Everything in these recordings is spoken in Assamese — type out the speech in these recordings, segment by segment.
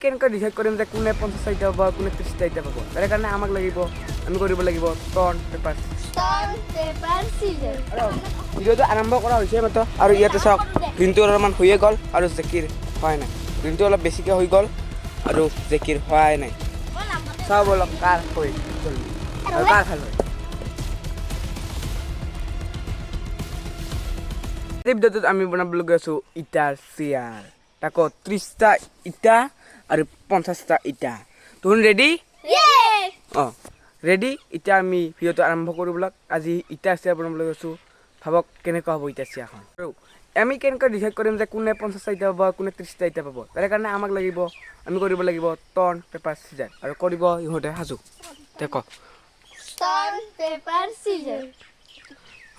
কেনেকৈ ডিসাইড কৰিম যে কোনে 50টা ইটা পাব কোনে 30টা ইটা পাব তাৰ কাৰণে আমাক লাগিব আমি কৰিব লাগিব ষ্টন পেপাৰ সিজাৰ ভিডিঅ'টো আৰম্ভ কৰা হৈছে মাত্ৰ আৰু ইয়াতে চাওক ৰিন্টু অলপমান হৈয়ে গ'ল আৰু জেকিৰ হোৱাই নাই ৰিন্টু অলপ বেছিকৈ হৈ গ'ল আৰু জেকিৰ হোৱাই নাই চাওঁ বলক কাৰ হয় আৰু কাৰ ভাল হয় এই ভিডিঅ'টোত আমি বনাবলৈ গৈ আছোঁ ইটাৰ চেয়াৰ তাকো 30টা ইটা আৰু 50টা ইটা তুমি ৰেডি অঁ ৰেডি এতিয়া আমি ভিডিঅ'টো আৰম্ভ কৰিবলৈ আজি ইটা চেয়াৰ বনাবলৈ গৈছোঁ ভাবক কেনেকুৱা হ'ব ইটা চেয়াৰখন আৰু আমি কেনেকৈ ডিচাইড কৰিম যে কোনে 50টা ইটা পাব কোনে 30টা ইটা পাব তাৰ কাৰণে আমাক লাগিব আমি কৰিব লাগিব ষ্টন পেপাৰ সিজাৰ আৰু কৰিব ইহঁতে সাজু দেখক ষ্টন পেপাৰ সিজাৰ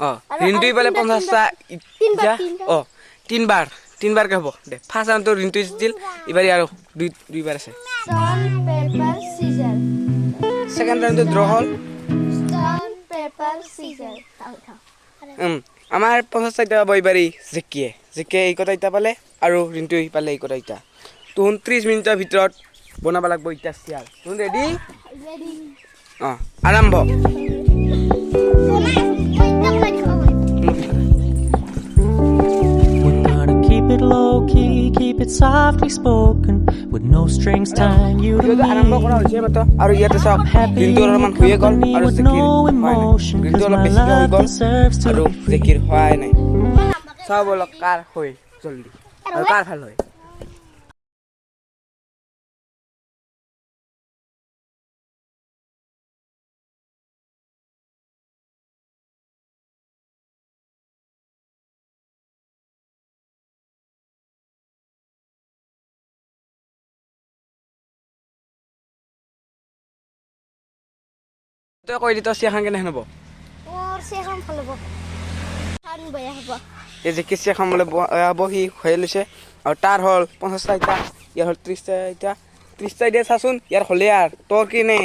অঁ ৰিন্টু ইফালে 50টা ইটা অঁ তিনিবাৰকৈ হ'ব দে ফাৰ্ষ্ট ৰাউণ্ডটো ৰিন্টু জিতিল এইবাৰ আৰু দুইবাৰ আছে ষ্টন পেপাৰ সিজাৰ ছেকেণ্ড ৰাউণ্ডটো ড্ৰ হ'ল ষ্টন পেপাৰ সিজাৰ আমাৰ 50টা ইটা পাব এইবাৰ জেকিয়ে এই কটা ইটা পালে আৰু ৰিন্টু পালে এই কটা ইটা তোহোন 30 মিনিটৰ ভিতৰত বনাব লাগিব ইটা চেয়াৰ তোহোন ৰেডি অঁ আৰম্ভ It low key, keep it softly spoken, with no strings tying you to me. আৰু ইয়াতে চাওক ৰিন্টু অলপমান হৈয়ে গ'ল আৰু জেকিৰ হোৱাই নাই ৰিন্টু অলপ বেছিকৈ হৈ গ'ল আৰু জেকিৰ হোৱাই নাই চাওঁ বলক কাৰ হয় জলদি আৰু কাৰ ভাল হয় তই কৈ দি তই চিয়াখন কেনে হ'ব মোৰ চেখন ভাল হ'ব খান বেয়া হ'ব এই যে কেঁচিয়া খাবলৈ হ'ব সি হৈ লৈছে আৰু তাৰ হ'ল 50টা ইটা ইয়াৰ হ'ল 30টা ইটা 30টা ইটা চাচোন ইয়াৰ হ'লে আৰু তোৰ কিনে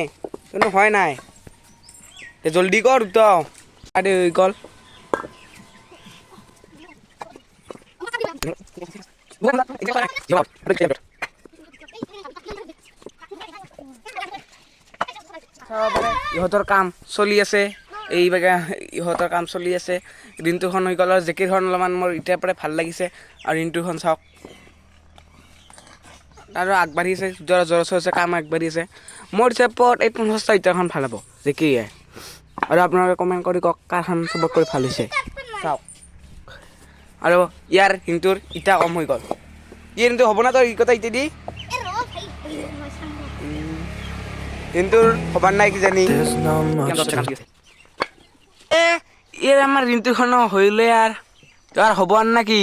কিন্তু হোৱাই নাই জলদি কৰ দুটা আদি হৈ গ'ল ইহঁতৰ কাম চলি আছে এইভাগে ইহঁতৰ কাম চলি আছে ৰিন্টুখন হৈ গ'ল আৰু জেকিৰখন অলপমান মোৰ এতিয়াৰ পৰাই ভাল লাগিছে আৰু ৰিন্টুখন চাওক আৰু আগবাঢ়িছে জৰ হৈছে কাম আগবাঢ়িছে মোৰ হিচাপত এই 50টা ইটাখন ভাল হ'ব জেকিয়ে আৰু আপোনালোকে কমেণ্ট কৰি কওক কাৰখন চবতকৈ ভাল হৈছে চাওক আৰু ইয়াৰ ৰিন্টুৰ ইটা কম হৈ গ'ল ৰিন্টু হ'ব না তই ইকটা ইটা দি ৰিন্টুৰ হ'বাৰ নাই কিজানি ইয়াৰ আমাৰ ৰিন্টুখন হৈলে আৰু তোৰ হ'ব না কি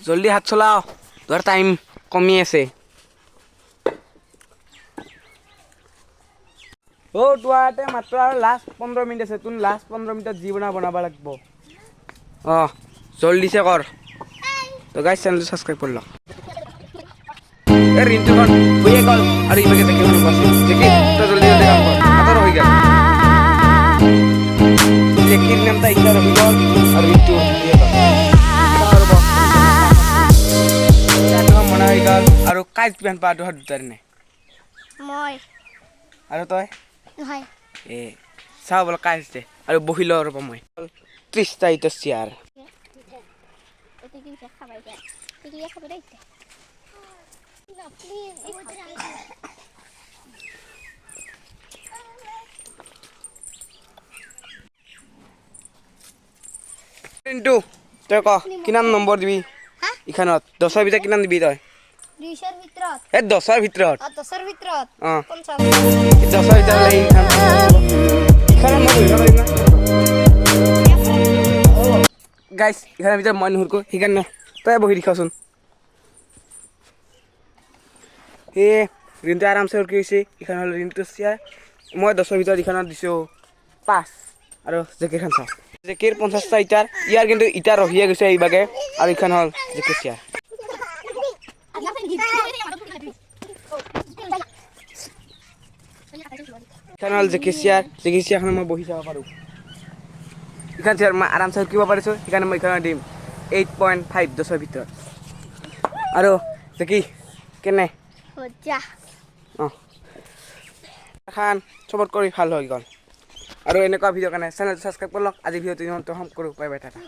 জলদি হাত চলাও তোৰ টাইম কমি আছে তোৰ ইয়াতে মাত্ৰ আৰু লাষ্ট 15 মিনিট আছে তোৰ লাষ্ট 15 মিনিটত যি বনাব লাগিব অঁ জলদিছে কৰ তো গাইজ চেনেলটো ছাবস্ক্ৰাইব কৰি লওক ৰিন্টুখন হৈয়ে গ'ল আৰু ইভাগে জেকিখন জেকি তই জলদি কাম কৰ হাতৰ হৈ গ'ল জেকিৰ নামটা ইটাৰ হৈ গ'ল আৰু ৰিন্টু হৈয়ে গ'ল মনা হৈ গ'ল আৰু কাইজ পেন পা দুটাৰ নাই মই আৰু তই নহয় চাওঁ বোলো কাইজ দে আৰু বহি লওঁ ৰ'ব মই 30টা ইটা চেয়াৰ ৰিন্টু তই ক কিমান নম্বৰ দিবি ইখনত 10ৰ ভিতৰত কিমান দিবি তই 200ৰ ভিতৰত 10ৰ ভিতৰত 10ৰ ভিতৰত অঁ 50 10ৰ ভিতৰত গাইজ ইখনৰ ভিতৰত মই নুহুৰকো সেইকাৰণে তই বহি দেখাচোন সেয়ে ৰিন্টু আৰামছে উৰকি হৈছে ইখন হ'ল ৰিন্টু চেয়াৰ মই 10ৰ ভিতৰত ইখনত দিছোঁ 5 আৰু জেকিৰখন চাওঁ জেকিৰ 50টা ইটাৰ ইয়াৰ কিন্তু ইটা ৰহিয়ে গৈছে এইভাগে আৰু ইখন হ'ল জেকিৰ চেয়াৰ ইখন হ'ল জেকিৰ চেয়াৰখনত মই বহি চাব পাৰোঁ ইখন চেয়াৰ মই আৰামছে উঠিব পাৰিছোঁ সেইকাৰণে মই ইখনত দিম 8.5 10ৰ ভিতৰত আৰু জেকি কেনে মজা অঁ খান চবত কৰি ভাল হৈ গ'ল আৰু এনেকুৱা ভিডিঅ' কাৰণে চেনেলটো ছাবস্ক্ৰাইব কৰি লওক আজি ভিডিঅ'টো ইমানতে সামৰো বাই বাই টাটা